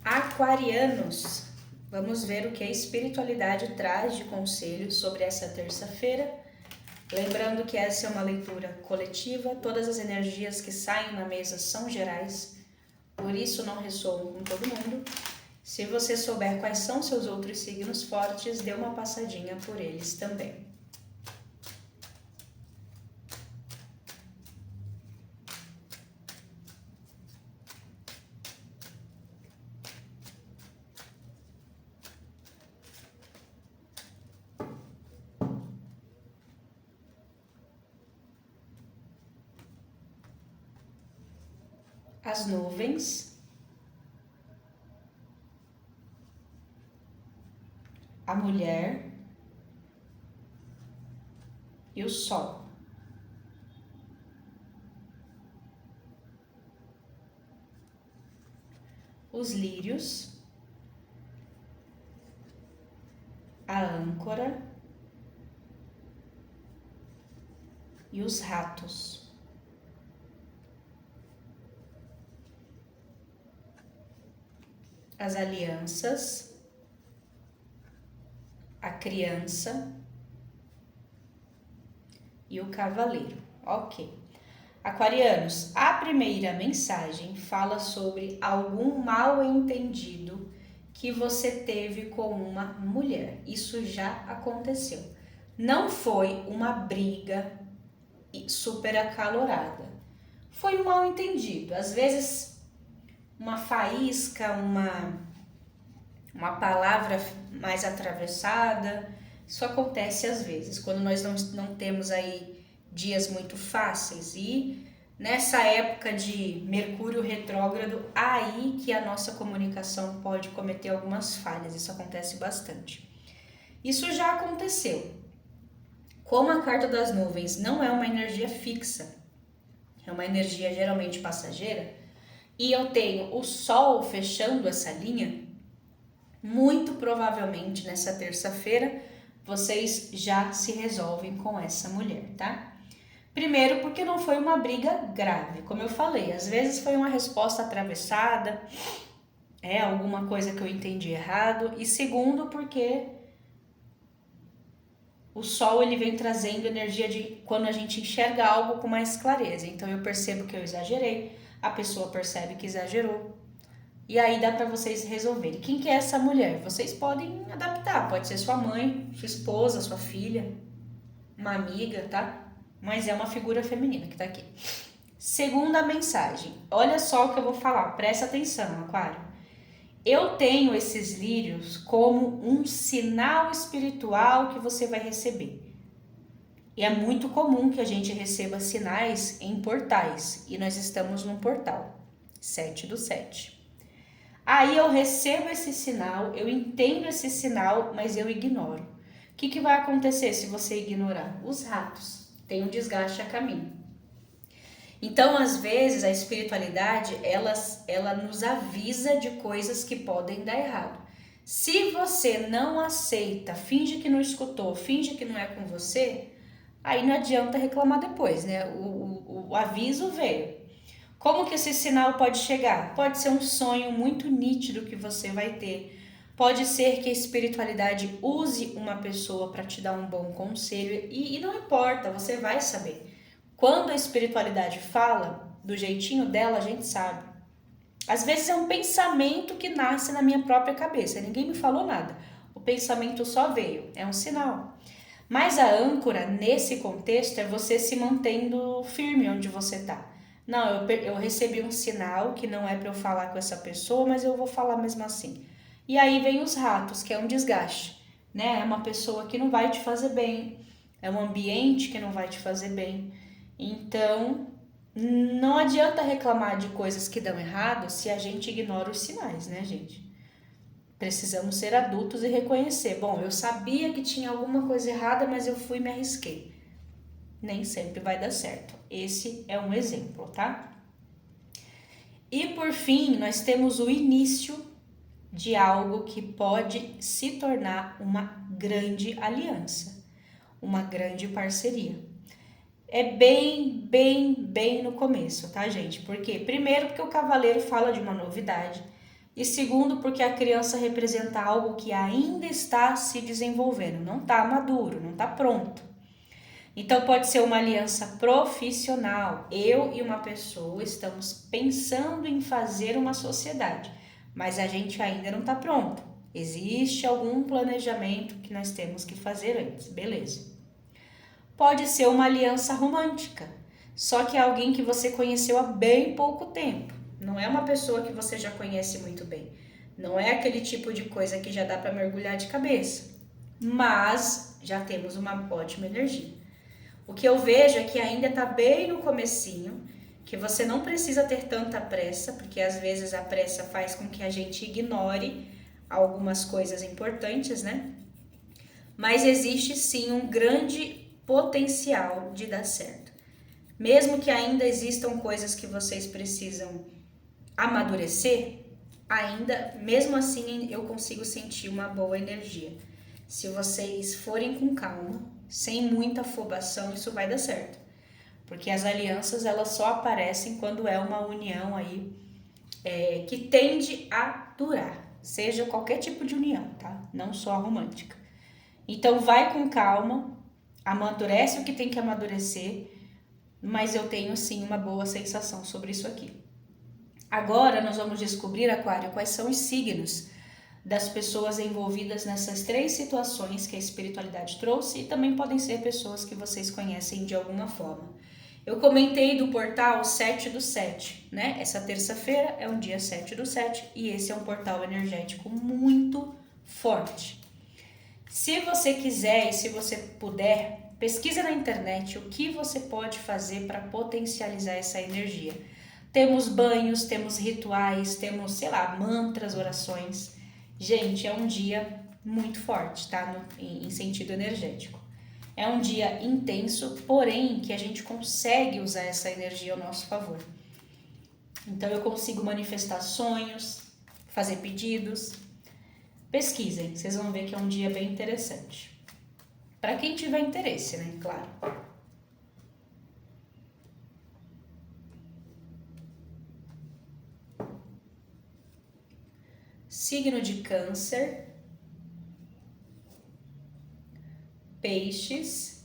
Aquarianos, vamos ver o que a espiritualidade traz de conselho sobre essa terça-feira. Lembrando que essa é uma leitura coletiva, todas as energias que saem na mesa são gerais, por isso não ressoam com todo mundo. Se você souber quais são seus outros signos fortes, dê uma passadinha por eles também. As nuvens, a mulher e o sol. Os lírios, a âncora e os ratos. As alianças, a criança e o cavaleiro. Ok. Aquarianos, a primeira mensagem fala sobre algum mal entendido que você teve com uma mulher. Isso já aconteceu. Não foi uma briga super acalorada. Foi um mal entendido. Às vezes, uma faísca, uma palavra mais atravessada. Isso acontece às vezes, quando nós não temos aí dias muito fáceis. E nessa época de Mercúrio retrógrado, aí que a nossa comunicação pode cometer algumas falhas. Isso acontece bastante. Isso já aconteceu. Como a carta das nuvens não é uma energia fixa, é uma energia geralmente passageira, e eu tenho o Sol fechando essa linha, muito provavelmente nessa terça-feira vocês já se resolvem com essa mulher, tá? Primeiro, porque não foi uma briga grave, como eu falei, às vezes foi uma resposta atravessada, alguma coisa que eu entendi errado. E segundo, porque o Sol ele vem trazendo energia de quando a gente enxerga algo com mais clareza. Então eu percebo que eu exagerei, a pessoa percebe que exagerou. E aí dá para vocês resolverem. Quem que é essa mulher? Vocês podem adaptar. Pode ser sua mãe, sua esposa, sua filha, uma amiga, tá? Mas é uma figura feminina que tá aqui. Segunda mensagem. Olha só o que eu vou falar. Presta atenção, Aquário. Eu tenho esses lírios como um sinal espiritual que você vai receber. E é muito comum que a gente receba sinais em portais. E nós estamos num portal. 7/7. Aí eu recebo esse sinal, eu entendo esse sinal, mas eu ignoro. O que vai acontecer se você ignorar? Os ratos. Tem um desgaste a caminho. Então, às vezes, a espiritualidade, ela nos avisa de coisas que podem dar errado. Se você não aceita, finge que não escutou, finge que não é com você, aí não adianta reclamar depois, né? O aviso veio. Como que esse sinal pode chegar? Pode ser um sonho muito nítido que você vai ter. Pode ser que a espiritualidade use uma pessoa para te dar um bom conselho e não importa, você vai saber. Quando a espiritualidade fala do jeitinho dela, a gente sabe. Às vezes é um pensamento que nasce na minha própria cabeça, ninguém me falou nada. O pensamento só veio, é um sinal. Mas a âncora, nesse contexto, é você se mantendo firme onde você está. Não, eu recebi um sinal que não é para eu falar com essa pessoa, mas eu vou falar mesmo assim. E aí vem os ratos, que é um desgaste, né? É uma pessoa que não vai te fazer bem, é um ambiente que não vai te fazer bem. Então, não adianta reclamar de coisas que dão errado se a gente ignora os sinais, né, gente? Precisamos ser adultos e reconhecer. Bom, eu sabia que tinha alguma coisa errada, mas eu fui e me arrisquei. Nem sempre vai dar certo. Esse é um exemplo, tá? E por fim, nós temos o início de algo que pode se tornar uma grande aliança, uma grande parceria. É bem no começo, tá, gente? Por quê? Primeiro, porque o cavaleiro fala de uma novidade. E segundo, porque a criança representa algo que ainda está se desenvolvendo, não está maduro, não está pronto. Então pode ser uma aliança profissional. Eu e uma pessoa estamos pensando em fazer uma sociedade, mas a gente ainda não está pronto. Existe algum planejamento que nós temos que fazer antes, beleza. Pode ser uma aliança romântica, só que é alguém que você conheceu há bem pouco tempo. Não é uma pessoa que você já conhece muito bem. Não é aquele tipo de coisa que já dá para mergulhar de cabeça. Mas já temos uma ótima energia. O que eu vejo é que ainda está bem no comecinho, que você não precisa ter tanta pressa, porque às vezes a pressa faz com que a gente ignore algumas coisas importantes, né? Mas existe sim um grande potencial de dar certo. Mesmo que ainda existam coisas que vocês precisam amadurecer, ainda, mesmo assim, eu consigo sentir uma boa energia. Se vocês forem com calma, sem muita afobação, isso vai dar certo. Porque as alianças, elas só aparecem quando é uma união aí que tende a durar. Seja qualquer tipo de união, tá? Não só a romântica. Então vai com calma, amadurece o que tem que amadurecer, mas eu tenho sim uma boa sensação sobre isso aqui. Agora nós vamos descobrir, Aquário, quais são os signos das pessoas envolvidas nessas 3 situações que a espiritualidade trouxe e também podem ser pessoas que vocês conhecem de alguma forma. Eu comentei do portal 7/7, né? Essa terça-feira é um dia 7/7 e esse é um portal energético muito forte. Se você quiser e se você puder, pesquisa na internet o que você pode fazer para potencializar essa energia. Temos banhos, temos rituais, temos, sei lá, mantras, orações. Gente, é um dia muito forte, tá? Em sentido energético. É um dia intenso, porém que a gente consegue usar essa energia ao nosso favor. Então eu consigo manifestar sonhos, fazer pedidos. Pesquisem, vocês vão ver que é um dia bem interessante. Para quem tiver interesse, né? Claro. Signo de Câncer, Peixes,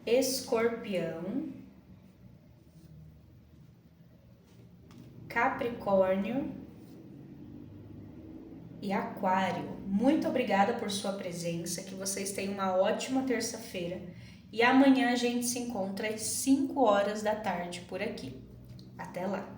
Escorpião, Capricórnio e Aquário. Muito obrigada por sua presença, que vocês tenham uma ótima terça-feira e amanhã a gente se encontra às 5 horas da tarde por aqui. Até lá!